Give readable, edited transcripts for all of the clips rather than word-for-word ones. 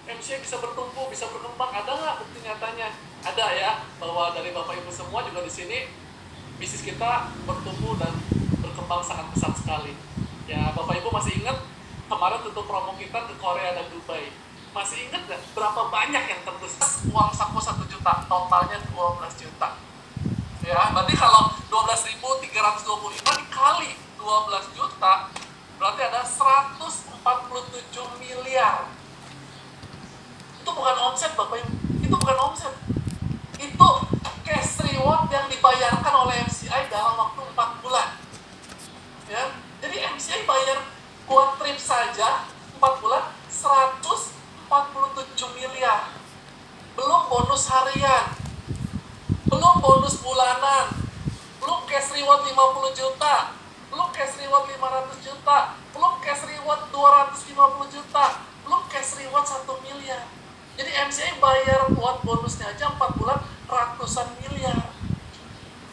MCI bisa bertumbuh, bisa berkembang? Ada nggak bukti nyatanya? Ada ya, bahwa dari Bapak Ibu semua juga di sini bisnis kita bertumbuh dan berkembang sangat pesat sekali. Ya, Bapak Ibu masih ingat kemarin tutup promo kita ke Korea dan Dubai. Masih ingat nggak berapa banyak yang tembus? Uang saku 1 juta, totalnya 12 juta. Ya, berarti kalau 12.325 dikali 12 juta, berarti ada 147 miliar. Itu bukan omset Bapak Ibu, itu bukan omset. Itu cash reward yang dibayarkan oleh MCI dalam waktu 4 bulan. Ya, jadi MCI bayar buat trip saja 4 bulan 147 miliar. Belum bonus harian, belum bonus bulanan, belum cash reward 50 juta, belum cash reward 500 juta, belum cash reward 250 juta, belum cash reward 1 miliar. Jadi MCI bayar buat bonusnya aja 4 bulan ratusan miliar.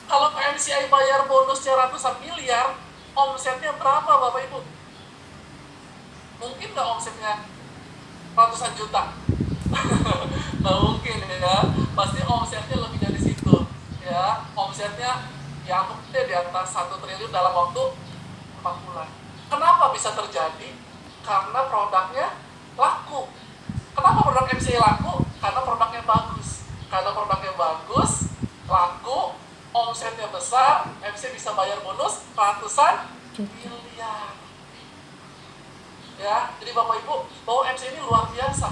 Kalau MCI bayar bonusnya ratusan miliar, omsetnya berapa Bapak Ibu? Mungkin nggak omsetnya ratusan juta? Nggak mungkin ya, pasti omsetnya lebih dari situ ya. Omsetnya yang gede di atas 1 triliun dalam waktu 4 bulan. Kenapa bisa terjadi? Karena produknya laku. Kenapa produk MCI laku? Karena produknya bagus. Karena produknya bagus, laku, omsetnya besar, MCI bisa bayar bonus ratusan miliar. Ya, jadi Bapak Ibu, bahwa MCI ini luar biasa.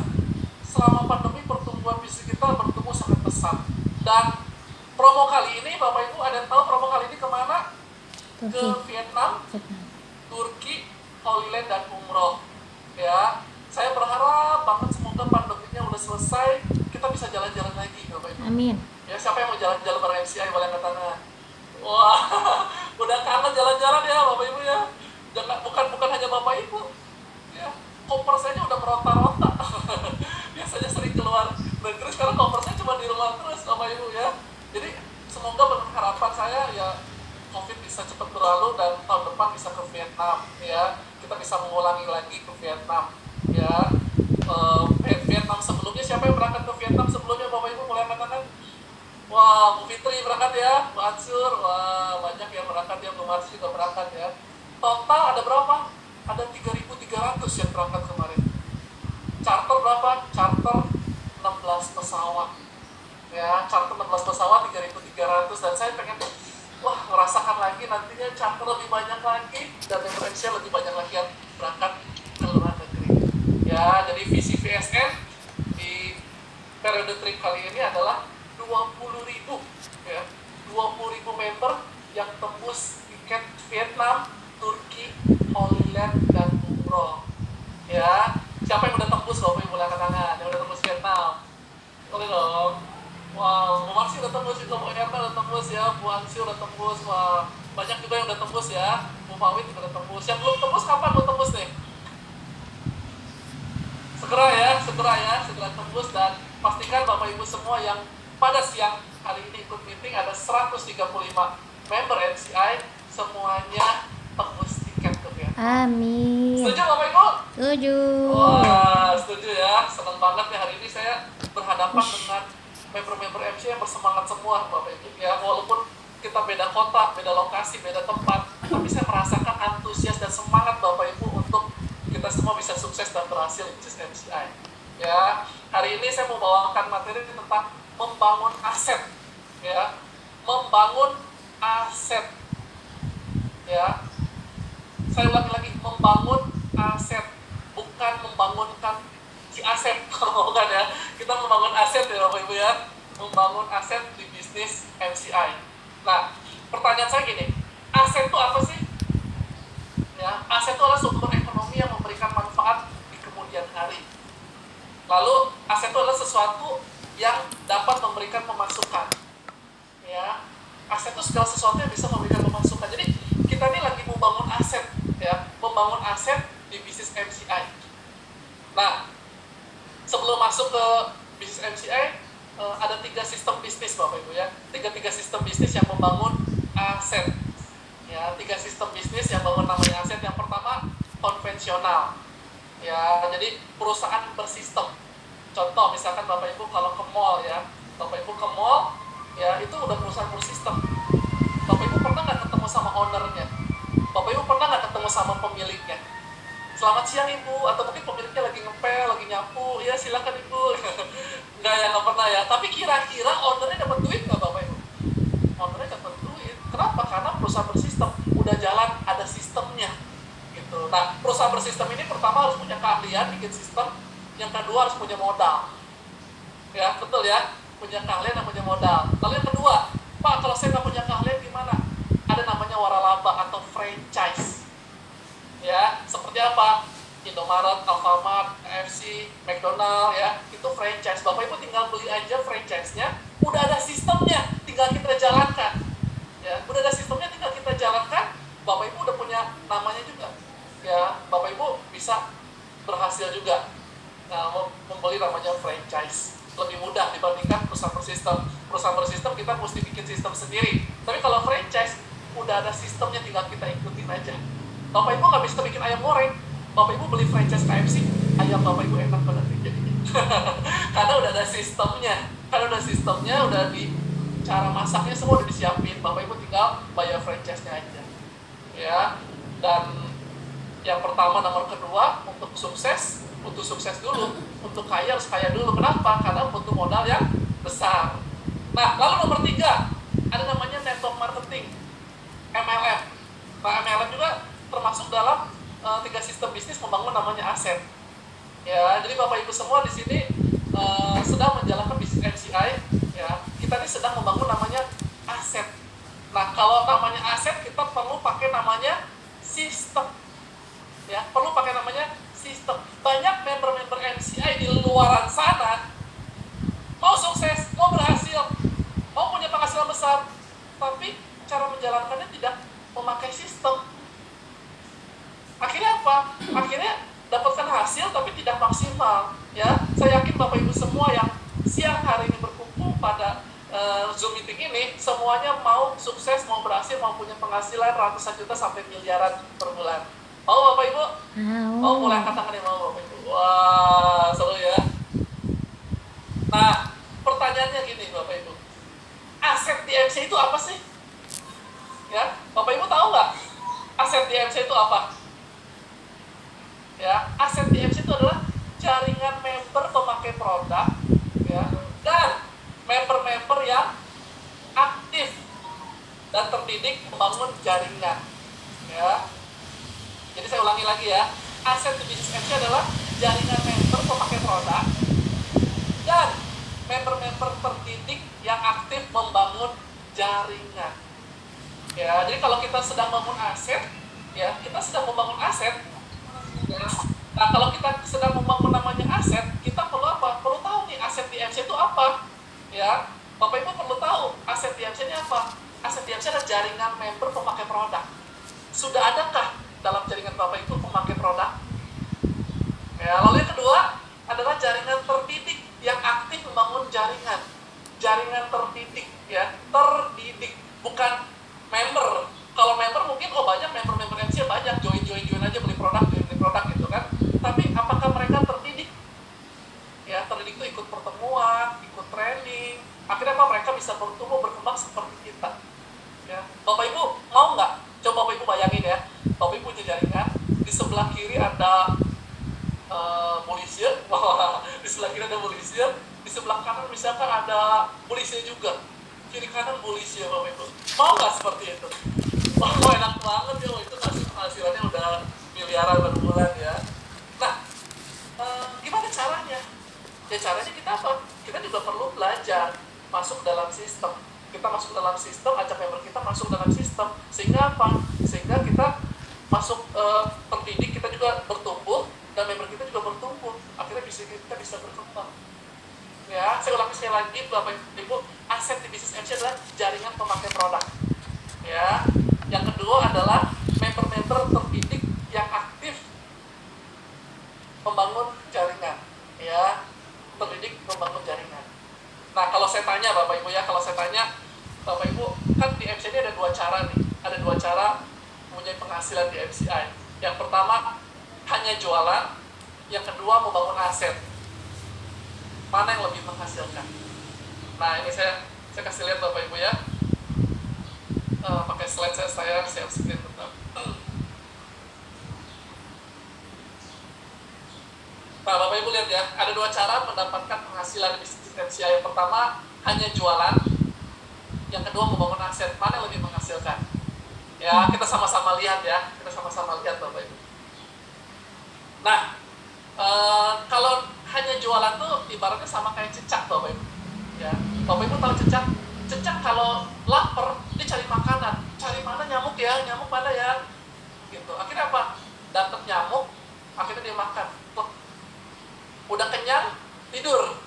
Selama pandemi pertumbuhan bisnis kita bertumbuh sangat pesat. Dan promo kali ini, Bapak Ibu ada yang tahu promo kali ini kemana? Ke Vietnam, Turki, Holy Land, dan Umroh. Ya, saya berharap banget semoga pandeminya udah selesai, kita bisa jalan-jalan lagi, Bapak Ibu. Amin. Ya, siapa yang mau jalan-jalan bareng MCI boleh angkat tangan. Wah, udah kangen jalan-jalan ya, Bapak Ibu ya. Jangan, bukan hanya Bapak Ibu. Ya, koper saya udah meronta-ronta. Biasanya sering keluar negeri, sekarang koper saya cuma di rumah terus, Bapak Ibu ya. Jadi semoga dengan harapan saya ya COVID bisa cepat berlalu dan tahun depan bisa ke Vietnam ya. Kita bisa mengulangi lagi ke Vietnam ya. Vietnam sebelumnya, siapa yang berangkat ke Vietnam sebelumnya Bapak Ibu mulai mengatakan? Wah, Bu Fitri berangkat ya, Bu Ansur, wah banyak yang berangkat ya, Bu Marsi juga berangkat ya. Total ada berapa? Ada 3.300 yang berangkat kemarin. Charter berapa? Charter 16 pesawat. Ya, charter 16 pesawat 3.300, dan saya pengen merasakan lagi nantinya charter lebih banyak lagi dan referensinya lebih banyak lagi yang berangkat ke luar negeri. Ya, jadi visi VSN di periode trip kali ini adalah 20.000 ya. 20.000 member yang tembus tiket Vietnam, Turki, Holy Land, dan Umroh. Ya, siapa yang udah tembus Bapak Ibu angkat tangan, yang udah tembus Vietnam? Boleh dong. Wow, Bu Marsi udah tembus juga, Bu Erna udah tembus ya, Bu Ansi udah tembus, wah banyak juga yang udah tembus ya, Bu Fawit juga udah tembus. Yang belum tembus kapan mau tembus nih? Segera tembus, dan pastikan Bapak Ibu semua yang pada siang hari ini ikut meeting, ada 135 member MCI, semuanya tembus tiket ke Vietnam. Amin. Setuju Bapak Ibu? Setuju. Wah, setuju ya. Senang banget ya hari ini saya berhadapan dengan member-member MC yang bersemangat semua Bapak Ibu ya. Walaupun kita beda kota, beda lokasi, beda tempat, tapi saya merasakan antusias dan semangat Bapak Ibu untuk kita semua bisa sukses dan berhasil di bisnis MCI. Ya, hari ini saya mau bawakan materi tentang membangun aset. Ya, membangun aset. Ya, saya ulangi lagi, membangun aset, bukan membangunkan si aset. Bukan ya, kita membangun aset ya Bapak Ibu ya, membangun aset di bisnis MCI. Nah, pertanyaan saya gini, aset itu apa sih? Ya, aset itu adalah sumber ekonomi yang memberikan manfaat di kemudian hari. Lalu aset itu adalah sesuatu yang dapat memberikan pemasukan. Ya, aset itu segala sesuatu yang bisa memberikan pemasukan. Jadi kita ini lagi membangun aset, ya, membangun aset di bisnis MCI. Nah, sebelum masuk ke bisnis MCI, ada 3 sistem bisnis Bapak Ibu ya, 3 sistem bisnis yang membangun aset. Ya, 3 sistem bisnis yang bangun namanya aset. Yang pertama konvensional. Ya, jadi perusahaan bersistem. Contoh, misalkan Bapak Ibu kalau ke mall ya, Bapak Ibu ke mall, ya itu udah perusahaan full system. Bapak Ibu pernah nggak ketemu sama ownernya? Bapak Ibu pernah nggak ketemu sama pemiliknya? Selamat siang Ibu, atau mungkin pemiliknya lagi ngepel, lagi nyapu, ya silakan Ibu. Nggak ya, nggak pernah ya. Tapi kira-kira ownernya dapat duit nggak Bapak Ibu? Ownernya dapat duit. Kenapa? Karena perusahaan bersistem, udah jalan, ada sistemnya. Gitu. Nah, perusahaan bersistem ini pertama harus punya keahlian bikin sistem, yang kedua harus punya modal. Ya, betul ya, punya keahlian dan punya modal. Lalu yang kedua, Pak, kalau saya nggak punya keahlian gimana? Ada namanya waralaba atau franchise. Ya, seperti apa? Indomaret, Alfamart, KFC, McDonald, ya, itu franchise. Bapak Ibu tinggal beli aja franchise-nya, udah ada sistemnya, tinggal kita jalankan. Ya, udah ada sistemnya, tinggal kita jalankan. Bapak Ibu udah punya namanya juga. Ya, Bapak Ibu bisa berhasil juga. Nah, membeli namanya franchise. Lebih mudah dibandingkan perusahaan bersistem. Perusahaan bersistem kita mesti bikin sistem sendiri. Tapi kalau franchise, udah ada sistemnya, tinggal kita ikutin aja. Bapak Ibu nggak bisa bikin ayam goreng. Bapak Ibu beli franchise KFC, ayam Bapak Ibu enak banget jadinya. Karena udah ada sistemnya. Udah di cara masaknya semua udah disiapin. Bapak Ibu tinggal bayar franchise-nya aja. Ya. Dan yang pertama, nomor kedua, untuk sukses dulu. Untuk kaya harus kaya dulu. Kenapa? Karena butuh modal yang besar. Nah, lalu nomor 3, ada namanya network marketing, MLM. Nah, MLM juga termasuk dalam 3 sistem bisnis membangun namanya aset. Ya, jadi Bapak Ibu semua di sini sedang menjalankan bisnis MCI. Ya, kita ini sedang membangun namanya aset. Nah, kalau namanya aset, kita perlu pakai namanya sistem. Ya, perlu pakai namanya sistem. Banyak member-member MCI di luaran sana mau sukses, mau berhasil, mau punya penghasilan besar, tapi cara menjalankannya tidak memakai sistem. Akhirnya apa? Akhirnya dapatkan hasil tapi tidak maksimal. Ya, saya yakin Bapak Ibu semua yang siang hari ini berkumpul pada Zoom meeting ini, semuanya mau sukses, mau berhasil, mau punya penghasilan ratusan juta sampai miliaran per bulan. Mau Bapak Ibu? Mau mulai angkat tangan yang mau Bapak Ibu? Wah, seru ya. Nah, pertanyaannya gini Bapak Ibu. Aset di MC itu apa sih? Ya, Bapak Ibu tahu nggak? Aset di MC itu apa? Ya, aset di MC itu adalah jaringan member pemakai produk, ya, dan member-member yang aktif dan terdidik membangun jaringan. Ya. Jadi saya ulangi lagi ya, aset di bisnis MC adalah jaringan member pemakai produk dan member-member terdidik yang aktif membangun jaringan. Ya, jadi kalau kita sedang membangun aset, ya kita sedang membangun aset. Ya. Nah, kalau kita sedang membangun namanya aset, kita perlu apa? Perlu tahu nih aset di MC itu apa. Ya, Bapak Ibu perlu tahu aset di MC ini apa. Aset di MC adalah jaringan member pemakai produk. Sudah adakah dalam jaringan Bapak Ibu pemakai produk? Ya, lalu yang kedua adalah jaringan terdidik yang aktif membangun jaringan. Jaringan terdidik, ya, terdidik, bukan member. Kalau member mungkin banyak member MC banyak, join aja beli produk gitu kan. Tapi apakah mereka terdidik? Ya, terdidik itu ikut pertemuan, ikut training. Akhirnya apa? Mereka bisa bertumbuh berkembang seperti kita. Ya, Bapak Ibu mau nggak? Coba Bapak Ibu bayangin ya. Bapak Ibu punya jaringan, di sebelah kiri ada polisian, di sebelah kiri ada polisian, di sebelah kanan misalkan ada polisian juga, kiri kanan polisian Bapak Ibu. Mau nggak seperti itu? Wah, enak banget ya, itu hasilnya udah miliaran per bulan ya. Nah, gimana caranya? Ya caranya kita apa? Kita juga perlu belajar masuk dalam sistem. Kita masuk dalam sistem, ajak member kita masuk dalam sistem. Sehingga apa? Sehingga kita masuk terdidik, kita juga bertumbuh, dan member kita juga bertumbuh. Akhirnya kita bisa berkembang. Ya, saya ulangi sekali lagi, Bapak Ibu, aset di bisnis MC adalah jaringan pemakai produk. Ya, yang kedua adalah member-member terdidik yang aktif membangun jaringan. Ya, terdidik membangun jaringan. Nah, kalau saya tanya Bapak Ibu ya, Bapak Ibu, kan di MC ini ada 2 cara nih. Ada 2 cara mempunyai penghasilan di MCI. Yang pertama hanya jualan, yang kedua membangun aset. mana yang lebih menghasilkan. Nah ini saya kasih lihat Bapak Ibu ya, pakai slide saya share screen tetap. Nah Bapak Ibu lihat ya, ada dua cara mendapatkan penghasilan bisnis MCI. Yang pertama hanya jualan, yang kedua membangun aset. Mana yang lebih menghasilkan? Ya kita sama-sama lihat ya, kita sama-sama lihat Bapak Ibu. Nah kalau hanya jualan tuh ibaratnya sama kayak cecak Bapak Ibu. Ya, Bapak Ibu tahu cecak? Cecak kalau lapar dia cari makanan, cari mana nyamuk ya, nyamuk mana ya, gitu. Akhirnya apa? Dapat nyamuk, akhirnya dia makan. Tuh. Udah kenyang, tidur.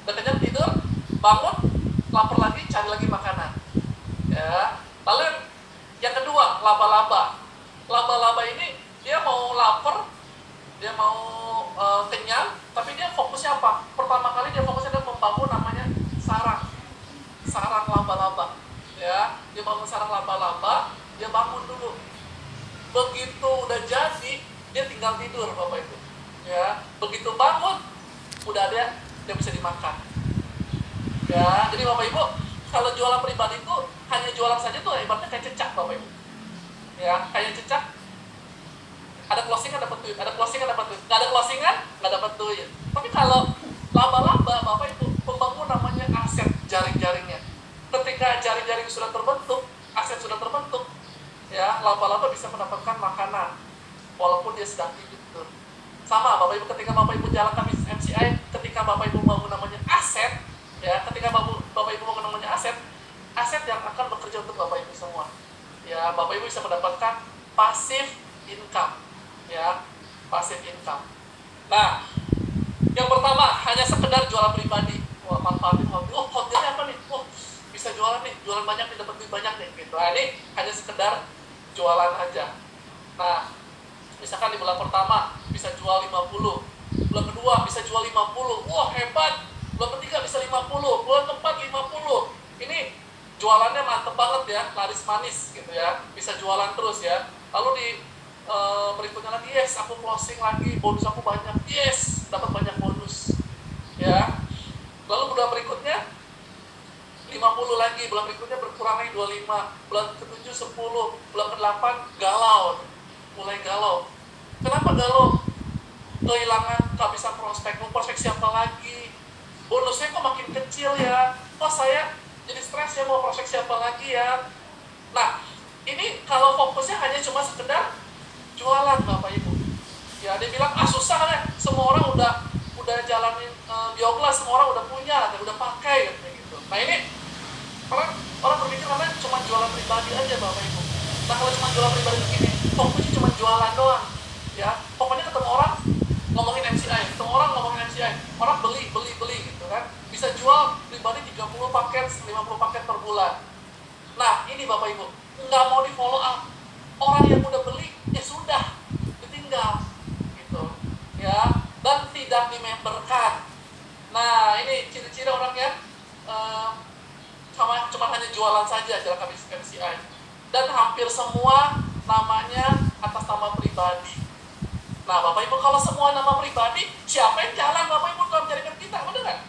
Udah kenyang tidur, bangun, lapar lagi, cari lagi makanan. Ya. Lalu yang kedua, laba-laba. Laba-laba ini dia mau lapar, dia mau kenyang, tapi dia fokusnya apa? Pertama kali dia fokusnya adalah membangun namanya sarang laba-laba. Ya, dia bangun sarang laba-laba, dia bangun dulu. Begitu udah jadi, dia tinggal tidur Bapak Ibu. Ya, begitu bangun, udah ada, dia bisa dimakan. Ya, jadi Bapak Ibu, kalau jualan pribadi itu hanya jualan saja tuh ibaratnya kayak cecak Bapak Ibu. Ya, kayak cecak. Ada closingan dapat duit, ada closingan dapat duit, nggak ada closingan nggak dapat duit. Tapi kalau laba-laba Bapak Ibu, pembangun namanya aset jaring-jaringnya. Ketika jaring-jaring sudah terbentuk, aset sudah terbentuk, ya laba-laba bisa mendapatkan makanan walaupun dia sedang tidur. Sama Bapak Ibu, ketika Bapak Ibu jalankan bisnis MCI, ketika Bapak Ibu bangun namanya aset, ya ketika Bapak Ibu bangun namanya aset yang akan bekerja untuk Bapak Ibu semua. Ya Bapak Ibu bisa mendapatkan passive income. Ya, passive income. Nah, yang pertama hanya sekedar jualan pribadi. Wah, manfaatin hobi. Oh, kontennya apa nih? Oh, bisa jualan nih, jualan banyak nih, dapat duit banyak nih, gitu. Nah, ini hanya sekedar jualan aja. Nah, misalkan di bulan pertama bisa jual 50, bulan kedua bisa jual 50. Wah, hebat. Bulan ketiga bisa 50, bulan keempat 50. Ini jualannya mantep banget ya, laris manis gitu ya. Bisa jualan terus ya. Lalu di berikutnya lagi, yes, aku closing lagi, bonus aku banyak, yes, dapat banyak bonus, ya. Lalu bulan berikutnya 50 lagi, bulan berikutnya berkurang lagi 25, bulan ke-7 10, bulan ke-8 galau, mulai galau. Kenapa galau? Kehilangan kehabisan prospek, mau prospek siapa lagi? Bonusnya kok makin kecil ya? Oh saya jadi stres ya, mau prospek siapa lagi ya? Nah, ini kalau fokusnya hanya cuma sekedar jualan Bapak Ibu. Ya dia bilang susah deh, semua orang udah jalanin bioglas, semua orang udah punya, udah pakai gitu. Nah ini orang berpikir karena cuma jualan pribadi aja Bapak Ibu. Nah kalau cuma jualan pribadi begini, fokusnya cuma jualan doang. Ya pokoknya ketemu orang ngomongin MCI, ketemu orang ngomongin MCI, orang beli gitu kan. Bisa jual pribadi 30 paket, 50 paket per bulan. Nah ini Bapak Ibu, nggak mau di follow up. Orang yang udah beli, ya sudah, ditinggal, gitu, ya, dan tidak dimemberkan. Nah, ini ciri-ciri orang yang cuma hanya jualan saja, jalan bisnis MCI, dan hampir semua namanya atas nama pribadi. Nah, Bapak Ibu, kalau semua nama pribadi, siapa yang jalan Bapak Ibu dalam jaringan kita, benar nggak?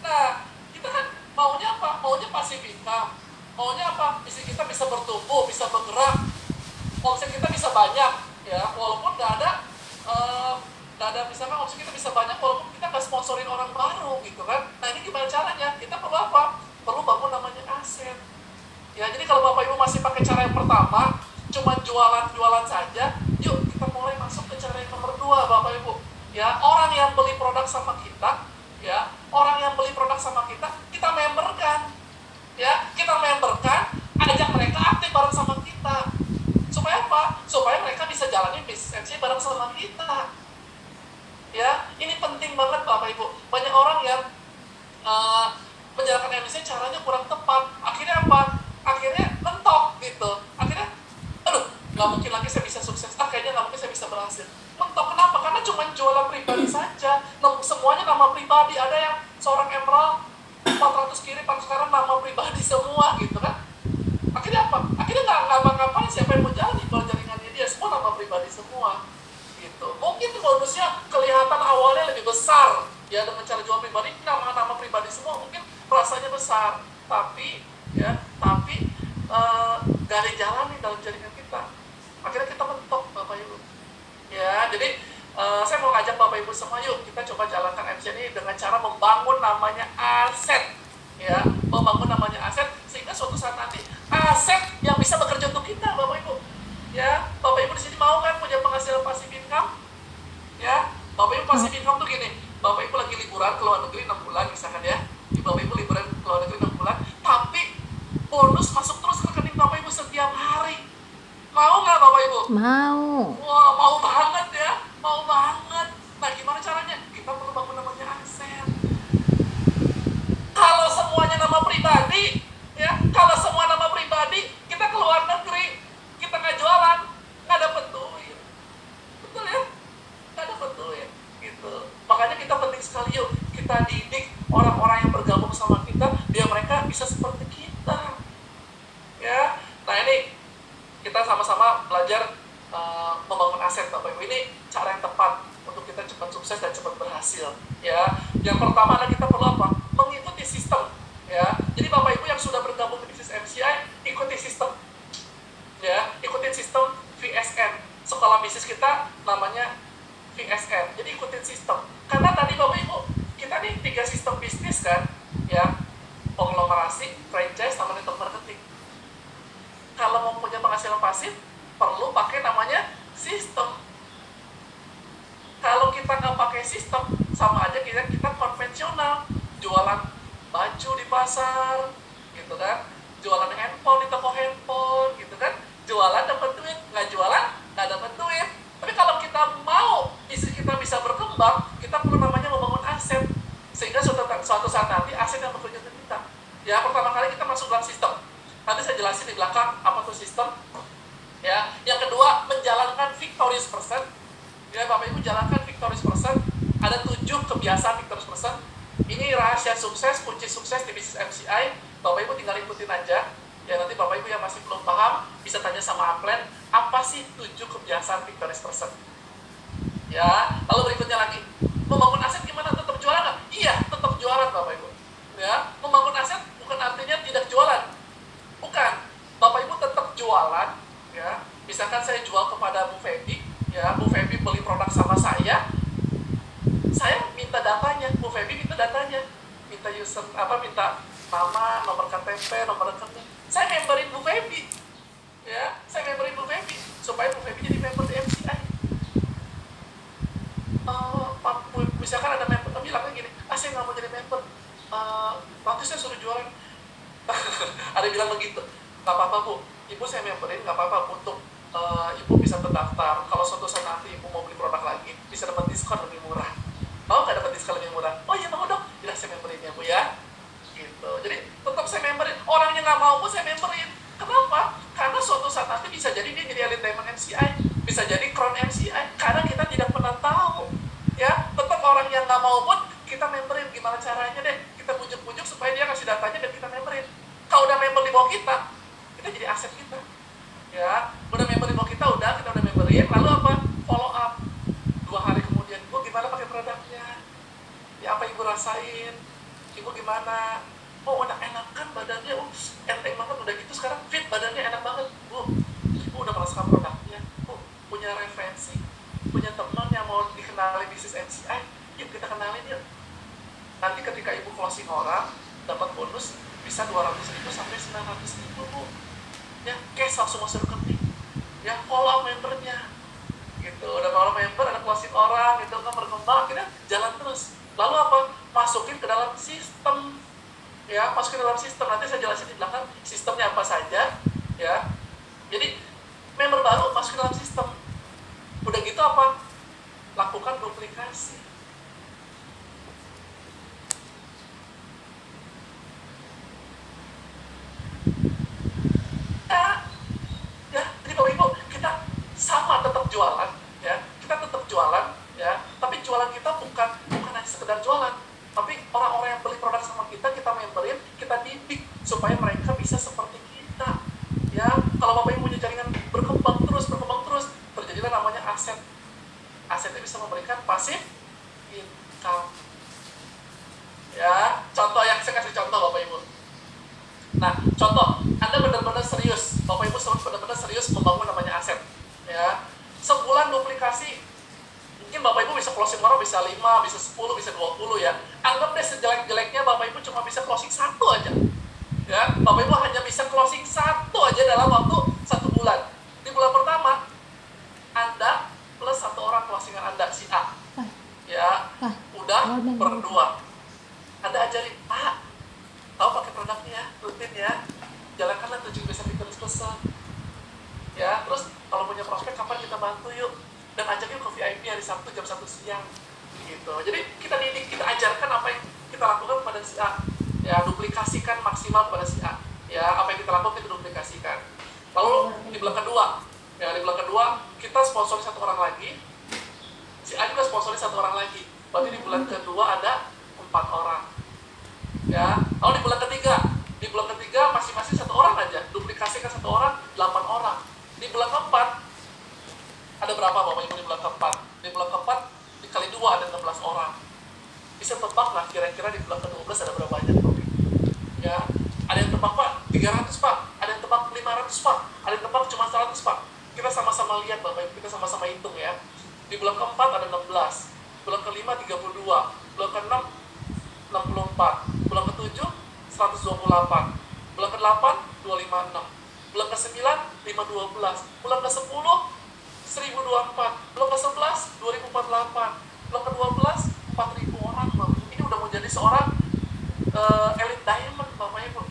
Nah, kita kan maunya apa? Maunya passive income. Maunya apa? Bisnis kita bisa bertumbuh, bisa bergerak, omset kita bisa banyak, ya, walaupun nggak ada misalkan omset kita bisa banyak, walaupun kita nggak sponsorin orang baru, gitu kan. Nah ini gimana caranya? Kita perlu apa? Perlu bangun namanya aset. Ya, jadi kalau Bapak Ibu masih pakai cara yang pertama, cuma jualan saja, yuk kita mulai masuk ke cara yang nomor 2, Bapak Ibu. Ya, orang yang beli produk sama kita, ya, orang yang beli produk sama kita memberkan. Ya, kita memberkan, ajak mereka aktif bareng sama kita. Supaya apa? Supaya mereka bisa jalani bisnis MCI bareng sama kita. Ya, ini penting banget Bapak Ibu. Banyak orang yang menjalankan MCI caranya kurang tepat. Akhirnya apa? Akhirnya mentok gitu. Akhirnya, aduh, nggak mungkin lagi saya bisa sukses. Kayaknya nggak mungkin saya bisa berhasil. Mentok kenapa? Karena cuma jualan pribadi saja. Semuanya nama pribadi. Ada yang seorang emerald 400 kirim, sekarang nama pribadi semua gitu kan. Akhirnya apa? Akhirnya nggak ngapain, siapa yang mau jalan kalau jaringannya dia, semua nama pribadi semua gitu. Mungkin bonusnya kelihatan awalnya lebih besar, besar, tapi gak ada jalan nih dalam jaringan kita. Akhirnya kita mentok, Bapak Ibu. Ya, jadi saya mau ngajak Bapak Ibu semua, yuk kita coba jalankan MCI ini dengan cara membangun namanya aset. Ya, membangun namanya aset sehingga suatu saat nanti aset yang bisa bekerja untuk kita, Bapak Ibu. Ya, Bapak Ibu di sini mau kan punya penghasilan passive income? Ya, Bapak Ibu passive income tuh gini, Bapak Ibu lagi liburan ke luar negeri 6 bulan misalkan ya. Bapak Ibu liburan ke luar negeri 6 bulan, tapi bonus masuk terus ke rekening Bapak Ibu setiap hari. Mau nggak Bapak Ibu? Mau. Wah, mau banget ya, mau banget. Nah, gimana caranya? Kita perlu bangun namanya aset. Kalau semuanya nama pribadi, ya, kalau semua nama pribadi, kita ke luar negeri, kita nggak jualan, nggak dapet duit. Betul ya? Nggak dapet duit. Gitu. Makanya kita penting sekali, yuk, kita didik orang-orang yang bergabung sama kita, biar mereka bisa seperti kita. Ya, nah ini kita sama-sama belajar membangun aset, Bapak Ibu. Ini cara yang tepat untuk kita cepat sukses dan cepat berhasil. Ya, yang pertama adalah kita perlu apa? Mengikuti sistem. Ya, jadi Bapak Ibu yang sudah bergabung di bisnis MCI, ikuti sistem. Ya, ikutin sistem VSN. Sekolah bisnis kita namanya VSN. Jadi ikutin sistem. Karena tadi Bapak Ibu, kita nih 3 sistem bisnis kan, ya, konglomerasi, franchise, sama network marketing. Kalau mau punya penghasilan pasif, perlu pakai namanya sistem. Kalau kita nggak pakai sistem, sama aja kita konvensional, jualan baju di pasar, gitu kan, jualan handphone di toko handphone, gitu kan, jualan dapat duit, nggak jualan nggak dapat duit. Tapi kalau kita mau bisnis kita bisa berkembang, kita perlu namanya membangun aset, sehingga suatu saat nanti aset yang bekerja untuk kita. Ya, pertama kali kita masuk dalam sistem. Nanti saya jelasin di belakang apa tuh sistem. Ya, yang kedua menjalankan victorious person. Ya, Bapak Ibu jalankan victorious person. Ada 7 kebiasaan victorious person. Ini rahasia sukses, kunci sukses di bisnis MCI. Bapak Ibu tinggal ikutin aja. Ya, nanti Bapak Ibu yang masih belum paham bisa tanya sama Upland, apa sih 7 kebiasaan victorious person. Ya, lalu berikutnya lagi, membangun aset gimana? Tetap jualan nggak? Iya, tetap jualan Bapak Ibu. Ya, membangun aset bukan artinya tidak jualan. Bukan, Bapak Ibu tetap jualan, ya. Misalkan saya jual kepada Bu Feby, ya, Bu Feby beli produk sama saya minta datanya, Bu Feby minta datanya, minta minta nama, nomor KTP, nomor rekening. Saya memberin Bu Feby, ya, saya memberin Bu Feby supaya Bu Feby jadi member di MCI. Misalkan ada member bilang gini, saya nggak mau jadi member, nanti saya suruh jualan. Ada bilang begitu, nggak apa-apa Bu, Ibu saya memberin, nggak apa-apa, untuk Ibu bisa terdaftar, kalau suatu saat nanti Ibu mau beli produk lagi, bisa dapat diskon lebih murah. Mau nggak dapat diskon lebih murah? Oh iya mau dong, ya saya memberin ya Bu ya. Gitu, jadi tetap saya memberin, orang yang nggak mau pun saya memberin. Kenapa? Karena suatu saat nanti bisa jadi dia jadi elite diamond MCI, bisa jadi crown MCI, karena kita tidak pernah tahu. Ya, tetap orang yang nggak mau pun kita memberin. Gimana caranya deh? Kita bujuk-bujuk supaya dia kasih datanya dan kita memberin. Kalau udah member di bawah kita jadi aset kita. Ya, udah member di bawah kita udah memberin. Lalu apa? Follow up 2 hari kemudian. Ibu gimana pakai produknya? Ya, apa Ibu rasain? Ibu gimana? Oh, udah enak kan badannya? Enteng banget, udah gitu sekarang fit badannya, enak banget. Bu, Ibu udah merasakan produknya. Bu, punya referensi, punya teman yang mau dikenali bisnis MCI, yuk kita kenalin yuk. Nanti ketika Ibu closing orang, dapat bonus bisa 200.000 sampai 900.000 Bu. Ya, cash langsung masuk rekening. Ya, follow membernya. Gitu, udah follow member, ada closing orang, gitu kan berkembang, kita jalan terus. Lalu apa? Masukin ke dalam sistem. Ya, masukin ke dalam sistem. Nanti saya jelasin di belakang sistemnya apa saja. Ya, jadi member baru masuk ke dalam sistem. Udah gitu apa? Lakukan duplikasi. Ya, jadi Bapak Ibu, kita sama tetap jualan, ya, kita tetap jualan, ya, tapi jualan kita bukan hanya sekedar jualan, tapi orang-orang yang beli produk sama kita memberin, kita didik supaya mereka bisa seperti kita. Ya, kalau Bapak Ibu punya jaringan berkembang terus, terjadilah namanya aset. Asetnya bisa memberikan pasif income. Ya, contoh yang saya kasih contoh Bapak Ibu. Nah, contoh, Anda benar-benar serius, Bapak Ibu benar-benar serius membangun namanya aset, ya. Sebulan duplikasi, mungkin Bapak Ibu bisa closing orang bisa 5, bisa 10, bisa 20 ya. Anggap deh sejelek-jeleknya Bapak Ibu cuma bisa closing 1 aja. Ya, Bapak Ibu hanya bisa closing 1 aja dalam waktu 1 bulan. Di bulan pertama, Anda plus 1 orang closingan Anda, si A. Ya, udah berdua. Anda ajarin, Pak, tahu pakai produknya ya, rutin ya. Jalankanlah 7 kebiasaan terus-terusan. Ya, terus kalau punya prospek kapan kita bantu yuk. Dan ajak yuk ke VIP hari Sabtu jam 1 siang. Gitu. Jadi kita didik, kita ajarkan apa yang kita lakukan pada si A. Ya, duplikasikan maksimal pada si A. Ya, apa yang kita lakukan kita duplikasikan. Lalu di bulan kedua, ya di bulan kedua kita sponsori 1 orang lagi. Si A juga sponsori 1 orang lagi. Berarti di bulan kedua ada 4 orang. Ya, lalu di bulan ketiga masing-masing 1 orang aja, duplikasikan 1 orang, 8 orang. Di bulan keempat ada berapa Bapak Ibu di bulan keempat? Di bulan keempat dikali 2 ada 16 orang. Bisa tebak lah kira-kira di bulan ke-12 ada berapa banyak Bapak Ibu? Ya, ada yang tebak Pak 300 Pak, ada yang tebak 500 Pak, ada yang tebak cuma 100 Pak. Kita sama-sama lihat Bapak Ibu, kita sama-sama hitung ya. Di bulan keempat ada 16, bulan kelima 32, bulan ke-6 64, bulan ke-7 128, bulan ke-8 256, bulan ke-9 512, bulan ke-10 1024, bulan ke-11 2048, bulan ke-12 4000 orang Bapak. Ini udah mau jadi seorang elite diamond Bapak Ibu.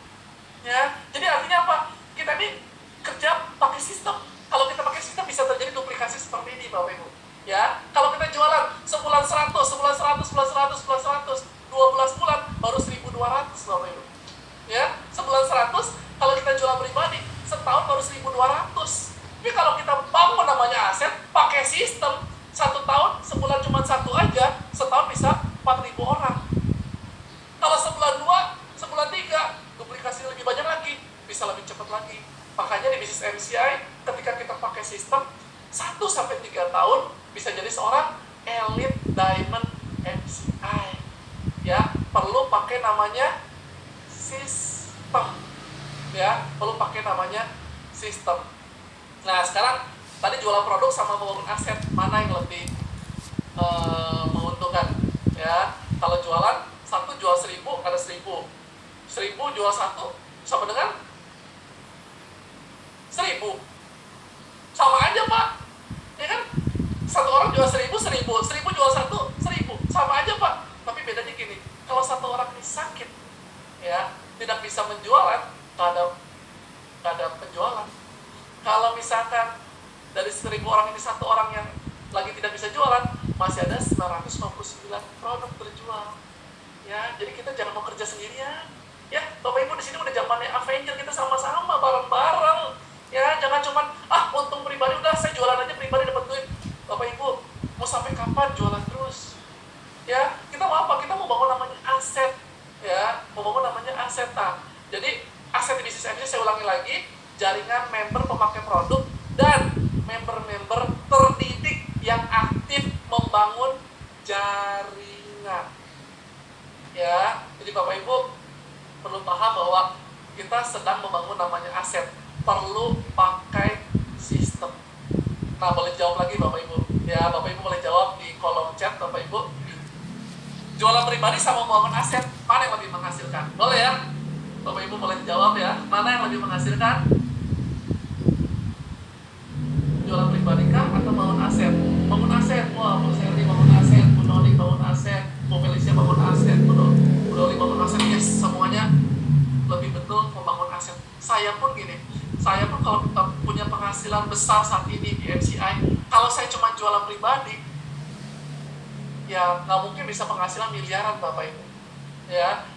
Ya, jadi artinya apa? Kita ini kerja pakai sistem. Kalau kita pakai sistem bisa terjadi duplikasi seperti ini Bapak Ibu. Ya, kalau kita jualan sebulan 100, sebulan 100, sebulan 100, sebulan 100, 12 bulan baru 1200 Bapak Ibu. Ya, sebulan 100, kalau kita jualan pribadi setahun baru 1200. Tapi kalau kita bangun namanya aset pakai sistem, 1 tahun sebulan cuma 1 aja, setahun bisa 4000 orang. Kalau sebulan 2, sebulan 3, duplikasi lebih banyak lagi, bisa lebih cepat lagi. Makanya di bisnis MCI ketika kita pakai sistem 1-3 tahun bisa jadi seorang elite diamond MCI. Ya, perlu pakai namanya sistem. Ya, perlu pakai namanya sistem. Nah, sekarang tadi jualan produk sama membangun aset, mana yang lebih menguntungkan? Ya, kalau jualan satu jual 1000 ada 1000. 1000 jual 1 sama dengan 1000. Sama aja, Pak. Ya kan? 1 orang jual 1000, 1000 jual 1, 1000. Sama aja, Pak. Tapi bedanya gini, kalau 1 orang ini sakit, ya, tidak bisa menjualan, nggak ada penjualan. Kalau misalkan dari 1000 orang ini 1 orang yang lagi tidak bisa jualan, masih ada 999 produk terjual. Ya, jadi kita jangan mau kerja sendirian. Ya, Bapak Ibu di sini udah zamannya Avenger, kita sama-sama bareng-bareng. Ya, jangan cuman untung pribadi udah saya jualan aja pribadi dapat duit. Bapak Ibu mau sampai kapan jualan terus? Ya, kita mau apa? Kita mau bangun namanya aset. Ya, mau bangun namanya aset. Nah, jadi aset di bisnis MC saya ulangi lagi, jaringan member pemakai produk dan member-member terdidik yang aktif membangun jaringan. Ya, jadi Bapak Ibu perlu paham bahwa kita sedang membangun namanya aset, perlu pakai sistem. Nah, boleh jawab lagi Bapak Ibu. Ya, Bapak Ibu boleh jawab di kolom chat Bapak Ibu. Jualan pribadi sama membangun aset, mana yang lebih menghasilkan? Boleh ya? Bapak Ibu boleh jawab ya, mana yang lebih menghasilkan? Jualan pribadi kah atau bangun aset? Bangun aset, wah, Bu Sally bangun aset, Bu Noni bangun aset, Bu Felicia bangun aset, Bu Doli bangun aset, yes, semuanya lebih betul membangun aset. Saya pun gini, saya pun kalau kita punya penghasilan besar saat ini di MCI, kalau saya cuma jualan pribadi, ya nggak mungkin bisa penghasilan miliaran Bapak Ibu. Ya,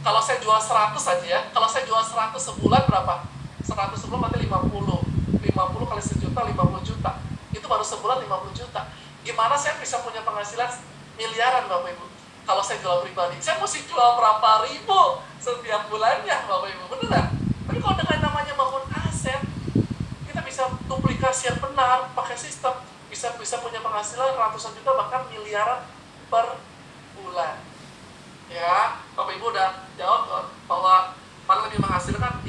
kalau saya jual 100 aja ya, kalau saya jual 100 sebulan berapa? 100 sebulan berarti 50 kali sejuta 50 juta. Itu baru sebulan 50 juta. Gimana saya bisa punya penghasilan miliaran Bapak Ibu? Kalau saya jual pribadi, saya mesti jual berapa ribu setiap bulannya Bapak Ibu, bener nggak? Tapi kalau dengan namanya bangun aset, kita bisa duplikasi yang benar, pakai sistem, bisa punya penghasilan ratusan juta bahkan miliaran per bulan. Ya, Bapak Ibu udah jawab bahwa mana lebih menghasilkan?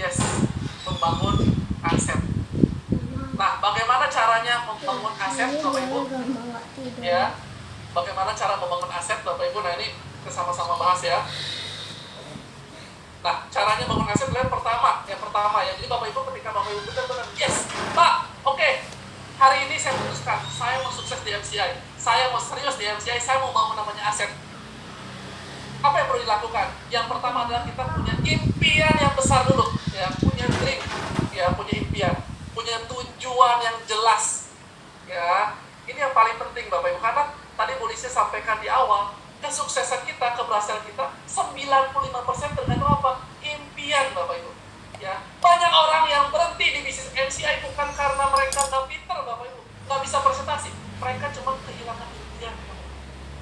membangun aset. Nah, bagaimana caranya membangun aset, Bapak Ibu? Ya, bagaimana cara membangun aset, Bapak Ibu? Nah, ini kita sama-sama bahas ya. Nah, caranya bangun aset adalah yang pertama ya. Jadi Bapak Ibu ketika Bapak Ibu benar-benar, yes, Pak, oke, hari ini saya putuskan, saya mau sukses di MCI, saya mau serius di MCI, saya mau bangun namanya aset. Apa yang perlu dilakukan? Yang pertama adalah kita punya impian yang besar dulu, ya, punya dream, ya, punya impian, punya tujuan yang jelas, ya. Ini yang paling penting Bapak Ibu, karena tadi Bu Lisa sampaikan di awal, kesuksesan kita, keberhasilan kita 95% tergantung apa? Impian Bapak Ibu, ya. Banyak orang yang berhenti di bisnis MCI bukan karena mereka nggak pintar Bapak Ibu, nggak bisa presentasi, mereka cuma kehilangan impian,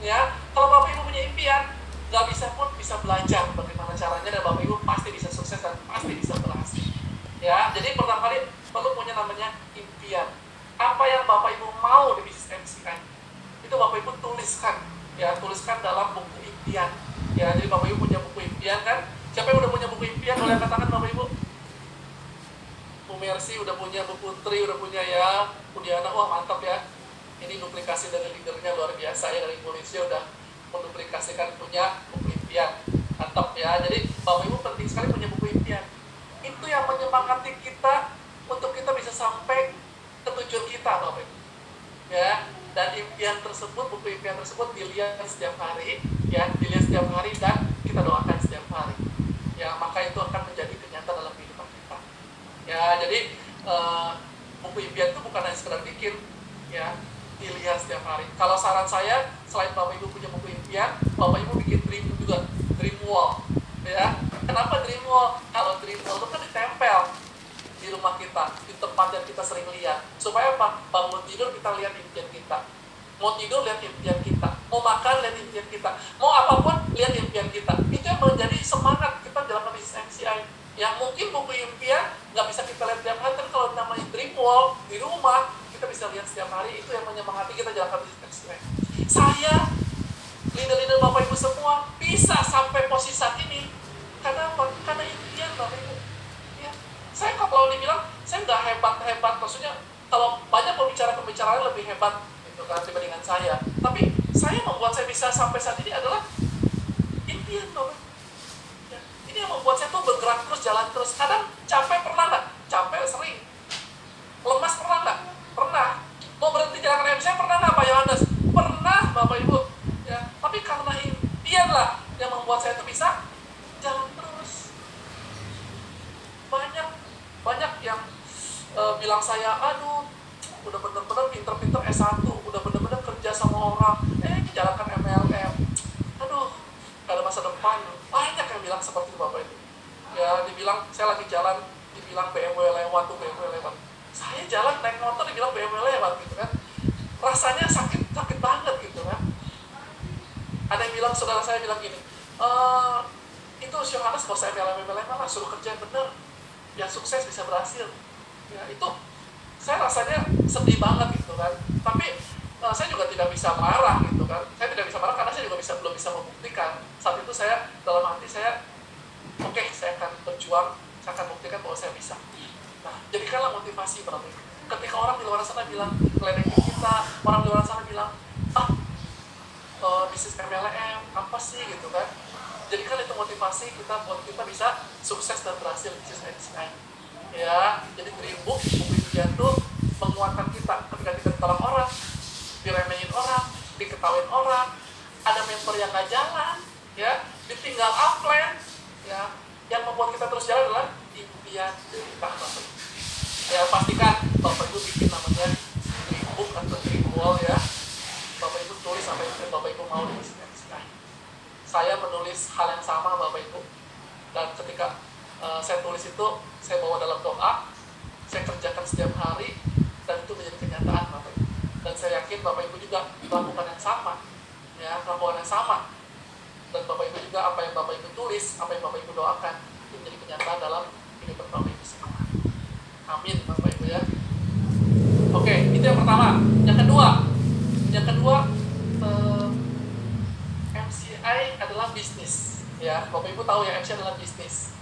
ya. Kalau Bapak Ibu punya impian, nggak bisa pun bisa belajar bagaimana caranya, dan Bapak Ibu pasti bisa sukses dan pasti bisa berhasil, ya. Jadi pertama kali perlu punya namanya impian. Apa yang Bapak Ibu mau di bisnis MCI itu Bapak Ibu tuliskan, ya, tuliskan dalam buku impian, ya. Jadi Bapak Ibu punya buku impian kan? Siapa yang udah punya buku impian boleh katakan Bapak Ibu? Bu Mercy udah punya, Bu Putri udah punya, ya. Bu Diana, wah mantap ya. Ini duplikasi dari leadernya luar biasa ya, dari polisi udah menduplikasikan punya buku impian, mantap ya. Jadi Bapak Ibu penting sekali punya buku impian. Itu yang menyemangati kita untuk kita bisa sampai ke tujuan kita Bapak Ibu, ya. Dan impian tersebut, buku impian tersebut dilihat setiap hari, ya, dilihat setiap hari dan kita doakan setiap hari, ya. Maka itu akan menjadi kenyataan dalam kehidupan kita, ya. Jadi buku impian itu bukan hanya sekedar bikin, ya, dilihat setiap hari. Kalau saran saya, selain Bapak Ibu punya buku impian, Bapak Ibu bikin dream juga, dream wall, ya. Kenapa dream wall? Kalau dream wall itu kan ditempel di rumah kita, di tempat yang kita sering lihat. Supaya apa? Bangun tidur kita lihat impian kita. Mau tidur lihat impian kita. Mau makan lihat impian kita. Mau apapun lihat impian kita. Itu yang menjadi semangat kita dalam bisnis MCI. Yang mungkin buku impian nggak bisa kita lihat tiap hari, tapi kalau namanya dream wall di rumah kita bisa lihat setiap hari. Itu yang menyemangati kita jalankan bisnis MCI. Saya, leader-leader Bapak Ibu semua bisa sampai posisi saat ini. Karena apa? Karena impian Bapak Ibu. Ya. Saya kalau dibilang saya nggak hebat-hebat, maksudnya kalau banyak pembicara lebih hebat gitu kan dibandingkan saya. Tapi saya membuat saya bisa sampai saat ini adalah impian Bapak. Ya. Ini yang membuat saya tuh bergerak terus, jalan terus. Kadang capek pernah nggak? Capek sering. Lemas pernah nggak? Pernah. Mau berhenti jalan MCI pernah nggak Pak Yohanes? Pernah Bapak Ibu. Ya. Tapi karena impian lah yang membuat saya tuh bisa jalan terus. Banyak yang bilang saya, aduh, udah bener-bener pinter-pinter S1, udah bener-bener kerja sama orang, jalankan MLM, aduh, gak ada masa depan. Banyak yang bilang seperti itu Bapak Ibu. Ya, dibilang saya lagi jalan, dibilang BMW lewat, saya jalan naik motor, dibilang BMW lewat gitu kan. Rasanya sakit banget gitu kan. Ada yang bilang, saudara saya bilang gini, itu si Yohanes gak usah MLM lah, suruh kerja yang bener, yang sukses bisa berhasil. Ya, itu saya rasanya sedih banget gitu kan. Tapi saya juga tidak bisa marah gitu kan. Saya tidak bisa marah karena saya juga belum bisa membuktikan. Saat itu saya dalam hati saya, oke, saya akan berjuang, saya akan buktikan bahwa saya bisa. Nah, jadikanlah motivasi berarti. Ketika orang di luar sana bilang ngeledekin kita, orang di luar sana bilang, bisnis MLM apa sih gitu kan. Jadikan itu motivasi kita buat kita bisa sukses dan berhasil di bisnis MCI. Ya, jadi dream book, buku impian itu menguatkan kita ketika kita ditolak orang, diremehin orang, diketawain orang, ada mentor yang nggak jalan, ya, ditinggal upline, ya, yang membuat kita terus jalan adalah impian kita Bapak. Ya, pastikan Bapak Ibu bikin namanya dream book atau dream wall ya. Bapak Ibu tulis apa yang Bapak Ibu mau di bisnis MCI. Saya menulis hal yang sama Bapak Ibu, dan ketika saya tulis itu, saya bawa dalam doa, saya kerjakan setiap hari, dan itu menjadi kenyataan Bapak Ibu. Dan saya yakin Bapak Ibu juga melakukan yang sama, ya, melakukan yang sama. Dan Bapak Ibu juga apa yang Bapak Ibu tulis, apa yang Bapak Ibu doakan, itu menjadi kenyataan dalam hidup Bapak Ibu semua. Amin Bapak Ibu ya. Oke, itu yang pertama. Yang kedua, MCI adalah bisnis. Ya, Bapak Ibu tahu ya, MCI adalah bisnis.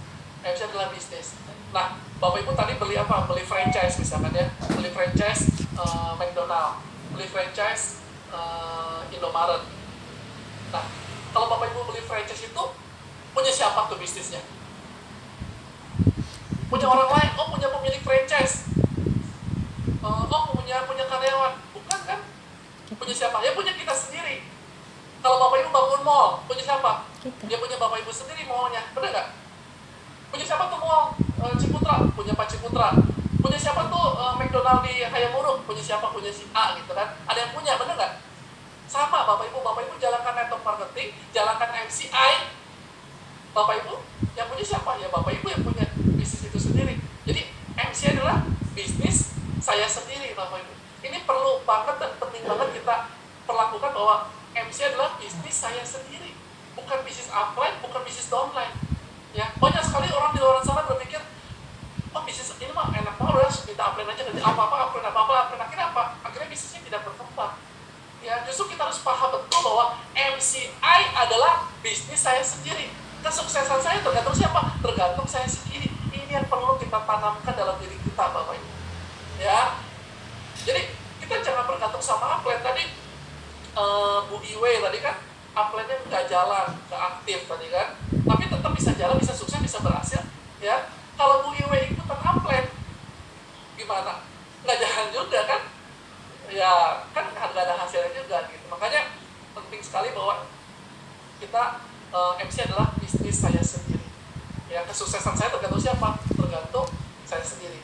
MC adalah bisnis. Nah, Bapak Ibu tadi beli apa? Beli franchise misalkan ya, beli franchise McDonald, beli franchise Indomaret. Nah, kalau Bapak Ibu beli franchise itu punya siapa tuh bisnisnya? Punya orang lain? Oh, punya pemilik franchise. Oh, punya karyawan? Bukan kan? Punya siapa? Ya punya kita sendiri. Kalau Bapak Ibu bangun mall, punya siapa? Ya punya Bapak Ibu sendiri mallnya, benar nggak? Punya siapa tuh mall? Ciputra, punya Pak Ciputra. Punya siapa tuh McDonald di Hayamuruk? Punya siapa? Punya si A gitu kan? Ada yang punya, benar nggak? Sama Bapak Ibu jalankan network marketing, jalankan MCI. Bapak Ibu yang punya siapa? Ya Bapak Ibu yang punya bisnis itu sendiri. Jadi MCI adalah bisnis saya sendiri, Bapak Ibu. Ini perlu banget dan penting banget kita perlakukan bahwa MC adalah bisnis saya sendiri, bukan bisnis upline, bukan bisnis downline. Ya, banyak sekali orang di luar sana berpikir, oh bisnis ini mah enak banget, udah kita upline aja, nanti apa-apa upline, akhirnya apa? Akhirnya bisnisnya tidak berkembang. Ya, justru kita harus paham betul bahwa MCI adalah bisnis saya sendiri. Kesuksesan saya tergantung siapa? Tergantung saya sendiri. Ini yang perlu kita tanamkan dalam diri kita, Bapak Ibu. Ya, jadi kita jangan bergantung sama upline. Tadi Bu Iwe tadi kan upline-nya nggak jalan, nggak aktif tadi kan, tapi tetap bisa jalan, bisa sukses, bisa berhasil. Ya, kalau Bu Iwe ikutan upline, gimana? Nggak jalan juga kan? Ya, kan nggak ada hasilnya juga gitu. Makanya penting sekali bahwa kita MC adalah bisnis saya sendiri. Ya, kesuksesan saya tergantung siapa? Tergantung saya sendiri.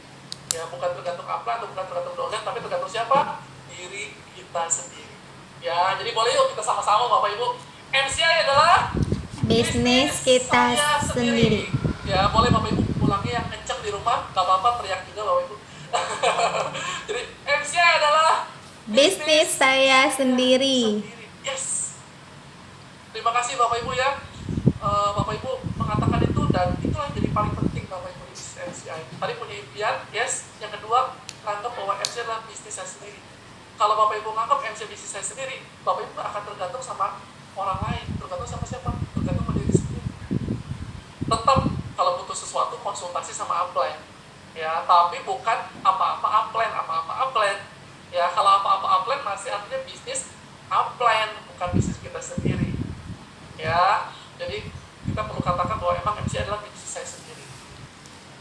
Ya, bukan tergantung upline atau bukan tergantung downline, tapi tergantung siapa? Diri kita sendiri. Ya, jadi boleh yuk kita sama-sama Bapak Ibu. MCI adalah bisnis kita sendiri. Ya, boleh Bapak Ibu ulangi yang kenceng di rumah, gak apa-apa teriak juga Bapak Ibu. Jadi MCI adalah bisnis saya sendiri. Yes. Terima kasih Bapak Ibu ya. Bapak Ibu mengatakan itu dan itulah yang jadi paling penting Bapak Ibu di bisnis MCI. Tadi punya impian, yes. Yang kedua, anggap bahwa MCI adalah bisnis saya sendiri. Kalau Bapak Ibu nganggap MCI bisnis saya sendiri, Bapak Ibu akan tergantung sama orang lain. Tergantung sama siapa? Tergantung sama diri sendiri. Tetap kalau butuh sesuatu konsultasi sama upline. Ya, tapi bukan apa-apa upline. Ya, kalau apa-apa upline masih artinya bisnis upline, bukan bisnis kita sendiri. Ya, jadi kita perlu katakan bahwa emang MC adalah bisnis saya sendiri.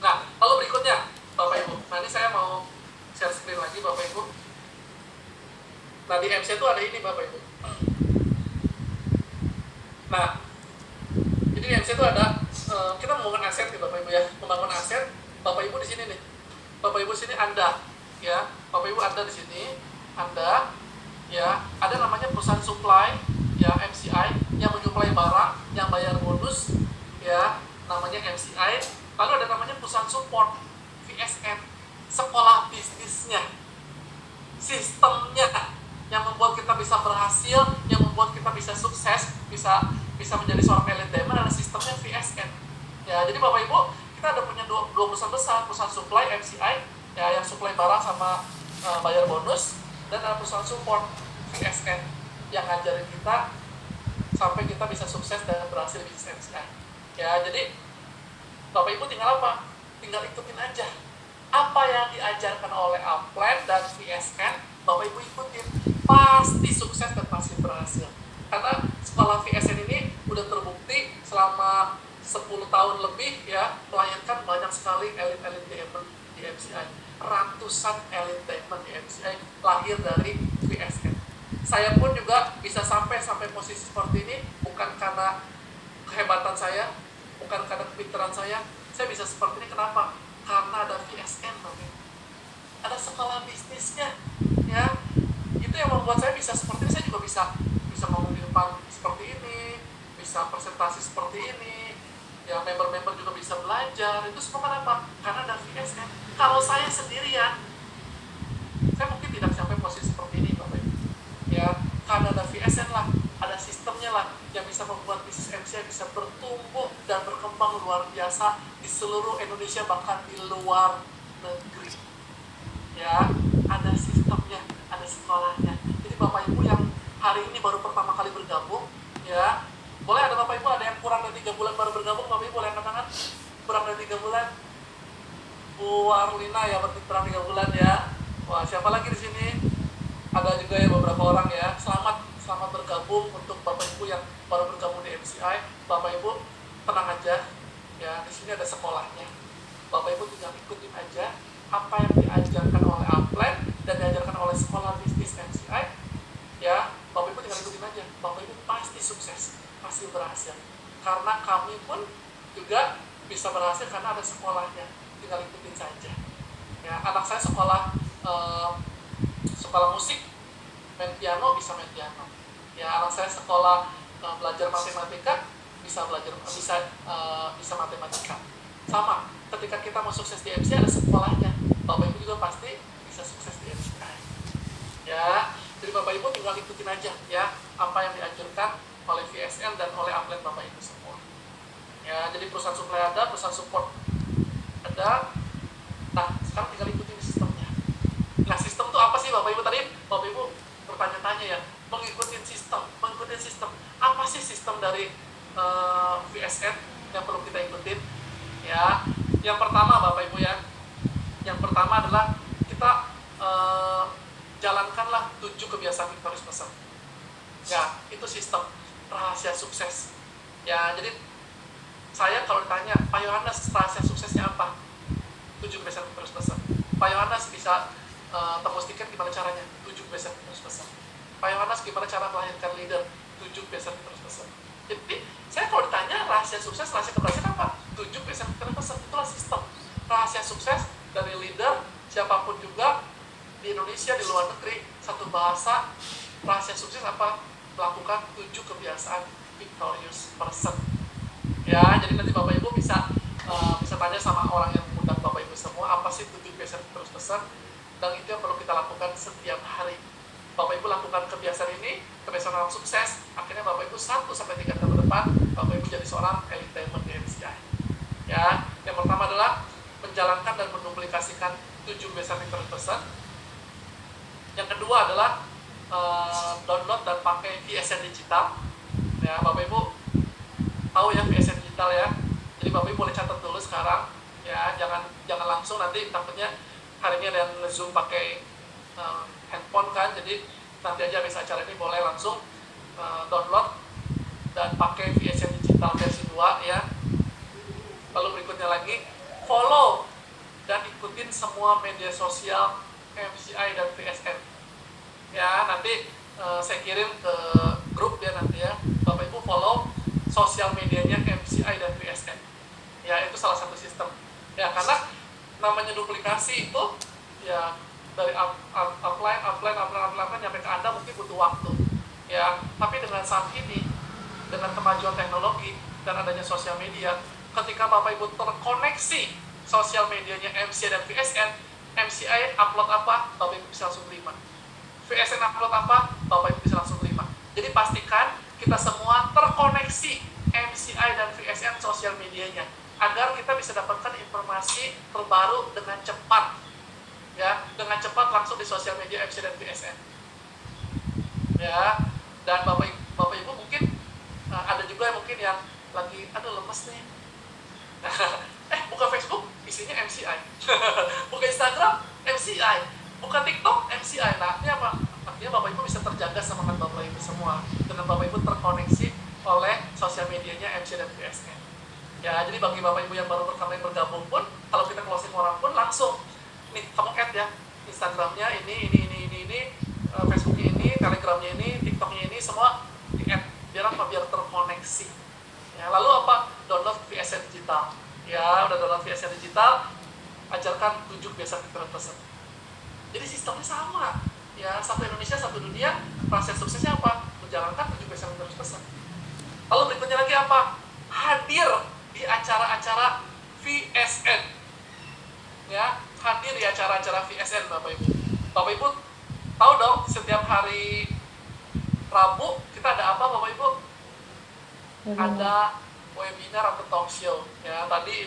Nah, lalu berikutnya Bapak Ibu, nanti saya mau share screen lagi Bapak Ibu. Nah, di MC itu ada ini Bapak Ibu. Nah, jadi di MC itu ada kita membangun aset nih Bapak Ibu ya, membangun aset. Bapak Ibu di sini nih, Bapak Ibu sini Anda, ya, Bapak Ibu Anda di sini, Anda, ya, ada namanya perusahaan supply, ya, MCI, yang menyuplai barang, yang bayar bonus, ya, namanya MCI. Lalu ada namanya perusahaan support, VSN, sekolah bisnisnya, sistemnya, yang membuat kita bisa berhasil, yang membuat kita bisa sukses, bisa menjadi seorang elite diamond adalah sistemnya VSN. Ya, jadi Bapak Ibu, kita ada punya dua perusahaan besar, perusahaan supply MCI, ya, yang supply barang sama bayar bonus, dan ada perusahaan support VSN yang ngajarin kita sampai kita bisa sukses dan berhasil di bisnis MCI. Ya, jadi Bapak Ibu tinggal apa? Tinggal ikutin aja apa yang diajarkan oleh upline dan VSN. Bapak Ibu ikutin, pasti sukses dan pasti berhasil. Karena sekolah VSN ini udah terbukti selama 10 tahun lebih ya, melahirkan banyak sekali elit-elit diamond di MCI. Ratusan elit diamond di MCI lahir dari VSN. Saya pun juga bisa sampai posisi seperti ini bukan karena kehebatan saya, bukan karena kepintaran saya bisa seperti ini. Kenapa? Karena ada VSN, Bapak. Ada sekolah bisnisnya, ya. Itu yang membuat saya bisa seperti ini. Saya juga bisa ngomong di depan seperti ini, bisa presentasi seperti ini. Ya, member-member juga bisa belajar. Itu semua kenapa? Karena ada VSN. Kalau saya sendirian, saya mungkin tidak sampai posisi seperti ini, Bapak. Ya, karena ada VSN lah, ada sistemnya lah, yang bisa membuat bisnis MCI bisa bertumbuh dan berkembang luar biasa di seluruh Indonesia, bahkan di luar negeri. Ya, ada sistemnya, ada sekolahnya. Jadi Bapak Ibu yang hari ini baru pertama kali bergabung, ya, boleh ada Bapak Ibu ada yang kurang dari 3 bulan baru bergabung, Bapak Ibu boleh angkat tangan. kurang dari 3 bulan. Bu Arlina ya, berarti kurang 3 bulan ya. Wah, siapa lagi di sini? Ada juga ya beberapa orang ya. Selamat bergabung untuk Bapak Ibu yang baru bergabung di MCI. Bapak Ibu tenang aja ya, di sini ada sekolahnya. Bapak Ibu tinggal ikutin aja apa yang diajarkan oleh Upline dan diajarkan oleh sekolah bisnis MCI ya. Bapak Ibu tinggal ikutin aja, Bapak Ibu pasti sukses, pasti berhasil, karena kami pun juga bisa berhasil karena ada sekolahnya. Tinggal ikutin saja ya. Anak saya sekolah musik, main piano, bisa main piano ya. Anak saya sekolah belajar matematika, bisa matematika. Sama, ketika kita mau sukses di MC ada sekolahnya, Bapak Ibu juga pasti bisa sukses di MCI ya. Jadi Bapak Ibu tinggal ikutin aja ya apa yang dianjurkan oleh VSN dan oleh Upline Bapak Ibu semua ya. Jadi perusahaan supply ada, perusahaan support ada. Nah, sekarang tinggal ikutin sistemnya. Nah, sistem itu apa sih Bapak Ibu? Tadi Bapak Ibu bertanya-tanya ya, mengikuti sistem. Apa sih sistem dari VSN yang perlu kita ikutin ya? Yang pertama Bapak Ibu ya, yang pertama adalah kita jalankanlah 7 kebiasaan victorious person ya. Itu sistem rahasia sukses ya. Jadi saya kalau ditanya, Pak Yohanes rahasia suksesnya apa? 7 kebiasaan victorious person. Pak Yohanes bisa tembus tiket gimana caranya? 7 kebiasaan victorious person. Pak Yohanes gimana cara melahirkan leader? 7 kebiasaan victorious person. Jadi saya kalau ditanya rahasia sukses, rahasia keberhasilan apa? 7 kebiasaan victorious person. Itulah sistem rahasia sukses dari leader siapapun juga di Indonesia, di luar negeri, satu bahasa. Rahasia sukses apa? Melakukan 7 kebiasaan victorious person ya. Jadi nanti Bapak Ibu bisa tanya sama orang yang mengundang Bapak Ibu semua, apa sih 7 kebiasaan victorious person, dan itu yang perlu kita lakukan setiap hari. Bapak Ibu lakukan kebiasaan ini, kebiasaan orang sukses, akhirnya Bapak Ibu 1-3 tahun ke depan Bapak Ibu jadi seorang elite di MCI ya. Yang pertama adalah menjalankan dan menduplikasikan 7 kebiasaan victorious person. Yang kedua adalah download dan pakai VSN digital ya. Bapak Ibu tahu ya VSN digital ya. Jadi Bapak Ibu boleh catat dulu sekarang ya, jangan langsung, nanti takutnya hari ini ada yang nge-zoom pakai handphone kan. Jadi nanti aja habis acara ini boleh langsung download dan pakai VSN digital versi 2 ya. Lalu berikutnya lagi, follow dan ikutin semua media sosial MCI dan VSN ya. Nanti saya kirim ke grup ya nanti ya. Bapak Ibu follow sosial medianya MCI dan VSN ya. Itu salah satu sistem ya, karena namanya duplikasi itu ya, dari upline nyampe ke Anda mungkin butuh waktu ya. Tapi dengan saat ini, dengan kemajuan teknologi dan adanya sosial media, ketika Bapak Ibu terkoneksi sosial medianya MCI dan VSN, MCI upload apa, Bapak Ibu bisa langsung terima. VSN upload apa, Bapak Ibu bisa langsung terima. Jadi pastikan kita semua terkoneksi MCI dan VSN sosial medianya, agar kita bisa dapatkan informasi terbaru dengan cepat ya, dengan cepat langsung di sosial media MCI dan VSN ya. Dan Bapak Ibu mungkin ada juga yang mungkin yang lagi lemes nih buka Facebook isinya MCI buka Instagram MCI, buka TikTok MCI. Nah, ini apa? Artinya Bapak Ibu bisa terjaga semangat Bapak Ibu semua dengan Bapak Ibu terkoneksi oleh sosial medianya MCI dan VSN ya. Jadi bagi Bapak Ibu yang baru pertama bergabung pun, kalau kita closing orang pun langsung nih kamu add ya, Instagramnya ini, Facebooknya ini, Telegramnya ini, TikToknya ini, semua di add. Biar apa? Biar terkoneksi ya. Lalu apa? Download VSN digital ya. Udah download VSN digital, ajarkan 7 kebiasaan victorious person. Jadi sistemnya sama ya, satu Indonesia satu dunia. Proses suksesnya apa? Menjalankan 7 kebiasaan victorious person. Lalu berikutnya lagi apa? Hadir di acara-acara VSN ya. Hadir di acara-acara VSN Bapak Ibu. Bapak Ibu tahu dong, setiap hari Rabu kita ada apa Bapak Ibu? Ada webinar atau talk show ya. Tadi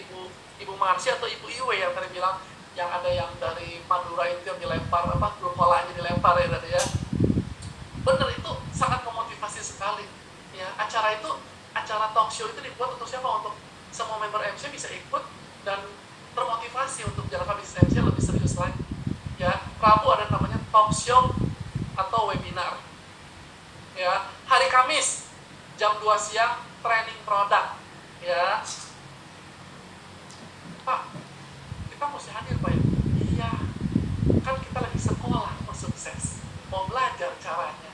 Ibu Marsi atau Ibu Iwe yang tadi bilang, yang ada yang dari Madura itu yang dilempar grup polanya dilempar ya tadi ya. Bener, itu sangat memotivasi sekali ya. Acara talk show itu dibuat untuk siapa? Untuk semua member MC bisa ikut dan termotivasi untuk jalankan bisnis MC lebih serius lagi. Ya, Rabu ada namanya talk show atau webinar. Ya, hari Kamis jam 2 siang training produk. Ya, Pak, kita mesti hadir Pak ya? Iya, kan kita lagi sekolah mau sukses, mau belajar caranya.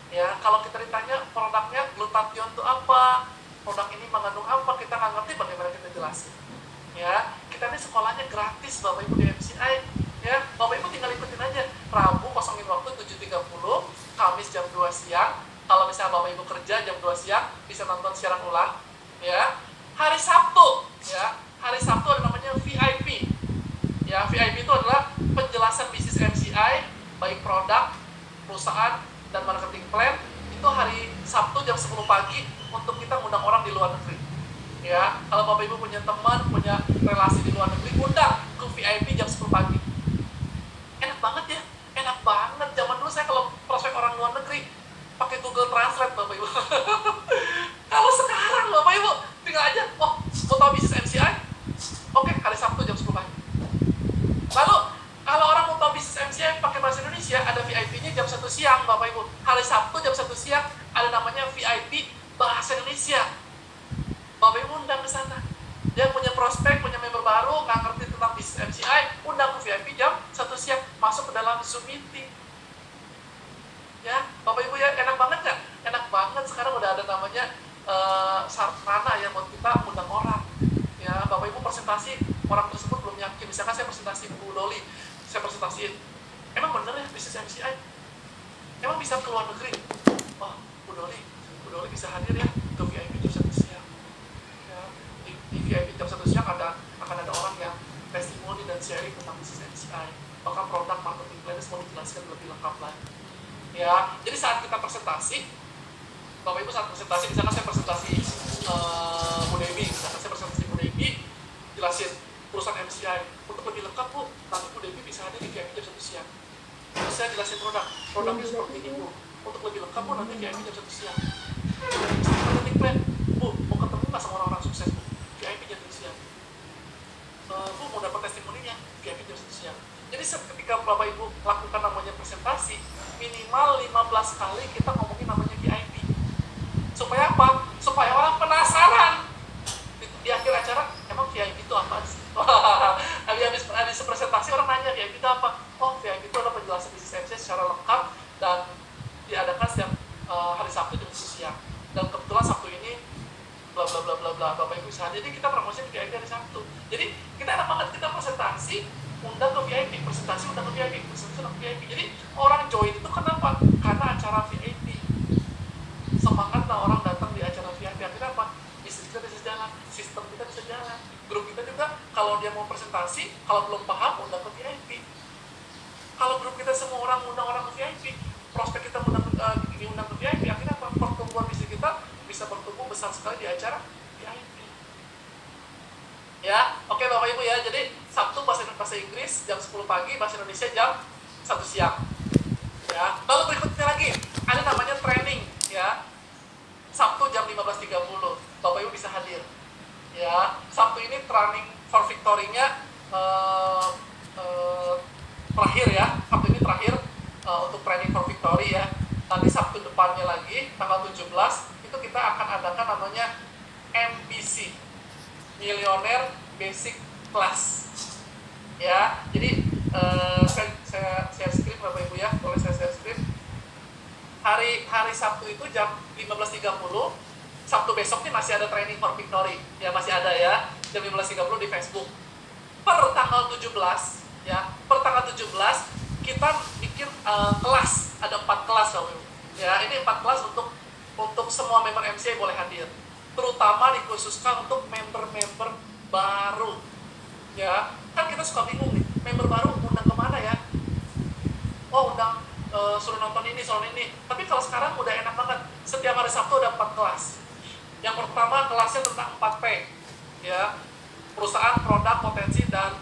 Ya, kalau kita ditanya produknya glutathione itu apa, produk ini mengandung apa, kita nggak ngerti bagaimana kita jelasin. Ya, kita ini sekolahnya gratis Bapak Ibu di MCI. Ya, Bapak Ibu tinggal ikutin aja. Rabu kosongin waktu 7.30, Kamis jam 2 siang. Kalau misalnya Bapak Ibu kerja jam 2 siang, bisa nonton siaran ulang. Ya, hari Sabtu, ya, hari Sabtu ada namanya VIP. Ya, VIP itu adalah penjelasan bisnis MCI, baik produk, perusahaan, dan marketing plan. Itu hari Sabtu jam 10 pagi untuk kita ngundang orang di luar negeri. Ya, kalau Bapak Ibu punya teman, punya relasi di luar negeri, undang ke VIP jam 10 pagi. Enak banget ya, enak banget. Zaman dulu saya kalau prospek orang luar negeri pakai Google Translate Bapak Ibu. Kalau sekarang Bapak Ibu tinggal aja, oh mau tahu bisnis MCI? Oke, hari Sabtu jam 10 pagi. Lalu kalau orang mau tahu bisnis MCI pakai bahasa Indonesia, ada VIP-nya jam 1 siang Bapak Ibu. Hari Sabtu jam 1 siang ada namanya VIP bahasa Indonesia. Bapak Ibu undang ke sana. Dia punya prospek, punya member baru, nggak ngerti tentang bisnis MCI, undang ke VIP jam 1 siang, masuk ke dalam Zoom meeting. Ya, Bapak Ibu ya, enak banget nggak? Enak banget, sekarang udah ada namanya sarana yang buat kita undang orang. Ya, Bapak Ibu presentasi, orang tersebut belum yakin. Misalkan saya presentasi Bu Doli, saya presentasiin, emang bener ya bisnis MCI? Emang bisa ke luar negeri? Oh, Bu Doli bisa hadir ya ke VIP jam 1 siang. Ya, di VIP jam 1 siang akan ada orang yang testimoni dan sharing tentang bisnis MCI. Bahkan produk marketing plan semua dijelaskan lebih lengkap lagi. Ya, jadi saat kita presentasi, Bapak Ibu saat presentasi, misalkan saya presentasi Bu Dewi, misalkan saya presentasi Bu Dewi, jelasin perusahaan MCI. Untuk lebih lengkap Bu, nanti Bu Dewi bisa hadir di VIP jam 1 siang. Terus saya jelasin produknya seperti ini Bu. Untuk lebih lengkap Bu, nanti VIP jam 1 siang. Marketing plan, Bu, mau ketemu nggak sama orang-orang sukses Bu? VIP jam 1 siang. Bu, mau dapat testimoninya? VIP jam 1 siang. Jadi ketika Bapak Ibu lakukan namanya presentasi, minimal 15 kali kita ngomongin namanya VIP. Supaya apa? Supaya orang penasaran. Di akhir acara, emang VIP itu apa sih? Habis presentasi orang nanya, VIP itu apa? Oh, VIP itu adalah penjelasan bisnis MC secara lengkap dan diadakan setiap hari Sabtu jam 1 siang. Dan kebetulan Sabtu ini bla bla bla bla bla, Bapak Ibu bisa. Jadi kita promosiin VIP hari Sabtu. Jadi kita enak banget, kita presentasi undang ke VIP, presentasi undang ke VIP, presentasi undang ke VIP. Jadi orang join itu kenapa? Karena acara VIP. Semangat lah orang datang di acara VIP. Akhirnya apa? Bisnis kita bisa jalan, sistem kita bisa jalan. Grup kita juga kalau dia mau presentasi, kalau belum paham undang ke VIP. Kalau grup kita semua orang undang orang ke VIP, prospek kita diundang ke VIP, akhirnya apa? Pertumbuhan bisnis kita bisa bertumbuh besar sekali di acara VIP. Ya, oke Bapak Ibu ya. Jadi Sabtu bahasa Inggris jam 10 pagi, bahasa Indonesia jam 1 siang. Ya, lalu berikutnya lagi ada namanya training ya. Sabtu jam 15.30 Bapak Ibu bisa hadir. Ya, Sabtu ini training for victory-nya terakhir ya. Sabtu ini terakhir untuk training for victory ya. Nanti Sabtu depannya lagi tanggal 17 itu kita akan adakan namanya MBC, Millionaire Basic Class. Ya, jadi saya share screen Bapak Ibu ya, boleh saya share screen. Hari Sabtu itu jam 15.30. Sabtu besok nih masih ada training for victory. Ya masih ada ya, jam 15.30 di Facebook. Per tanggal 17 ya, per tanggal 17 kita bikin kelas, ada 4 kelas Bapak Ibu. Ya, ini 4 kelas untuk semua member MCI boleh hadir. Terutama dikhususkan untuk member-member baru. Ya, kan kita suka bingung nih, member baru undang kemana ya? Oh, undang suruh nonton ini, soal ini. Tapi kalau sekarang udah enak banget. Setiap hari Sabtu ada 4 kelas. Yang pertama kelasnya tentang 4P. Ya, perusahaan, produk, potensi, dan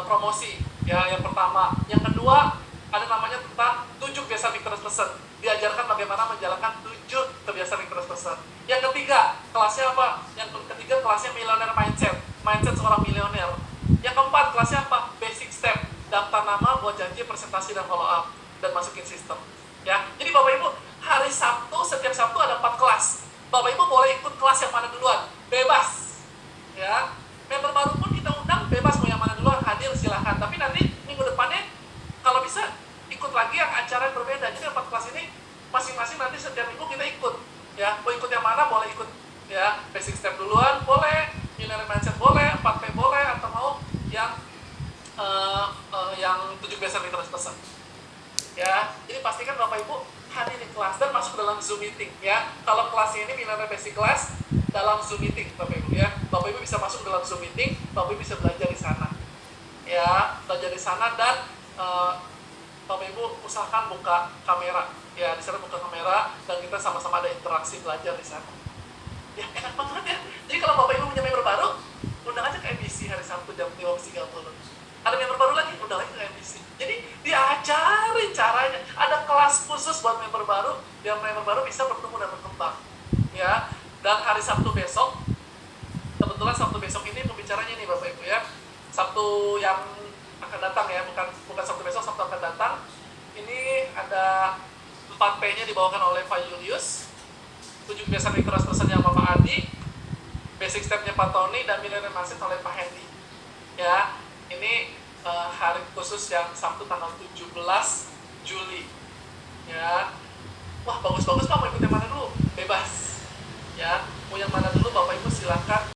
promosi. Ya, yang pertama. Yang kedua ada namanya tentang 7 kebiasaan victorious person. Diajarkan bagaimana menjalankan 7 kebiasaan victorious person. Yang ketiga kelasnya apa? Yang ketiga kelasnya millionaire mindset, mindset seorang milioner. Yang keempat kelasnya apa? Basic step, daftar nama, buat janji, presentasi dan follow up, dan masukin sistem. Ya, jadi Bapak Ibu hari Sabtu, setiap Sabtu ada 4 kelas. Bapak Ibu boleh ikut kelas yang mana duluan, bebas. Ya, member baru pun kita undang bebas, mau yang mana duluan hadir silahkan. Tapi nanti minggu depannya kalau bisa ikut lagi yang acara yang berbeda. Jadi 4 kelas ini masing-masing nanti setiap minggu kita ikut. Ya, mau ikut yang mana boleh ikut. Ya, basic step duluan boleh, millionaire mindset boleh, 4P boleh, atau mau yang yang 7 kebiasaan literasi pesan. Ya, jadi pastikan Bapak Ibu hadir di kelas dan masuk dalam Zoom meeting ya. Kalau kelasnya ini millionaire basic class dalam Zoom meeting Bapak Ibu ya. Bapak Ibu bisa masuk dalam Zoom meeting, Bapak Ibu bisa belajar di sana. Ya, belajar di sana dan Bapak Ibu usahakan buka kamera. Ya, di sana buka kamera dan kita sama-sama ada interaksi belajar di sana. Ya, enak banget ya. Jadi kalau Bapak Ibu punya member baru, undang aja ke MBC hari Sabtu jam 15.30. Ada member baru lagi, undang lagi ke MBC. Jadi diajarin caranya. Ada kelas khusus buat member baru, biar member baru bisa bertumbuh dan berkembang. Ya, dan hari Sabtu besok, kebetulan Sabtu besok ini pembicaranya nih Bapak Ibu ya. Sabtu yang akan datang ya, bukan Sabtu besok, Sabtu akan datang. Ini ada 4P-nya dibawakan oleh Pak Julius, 7 kebiasaan literasi pesan yang Bapak Adi, basic step-nya Pak Tony, dan millionaire mindset oleh Pak Hendy. Ya, ini hari khusus yang Sabtu tanggal 17 Juli. Ya, wah bagus-bagus Pak, mau ikut yang mana dulu? Bebas. Ya, mau yang mana dulu Bapak Ibu silahkan.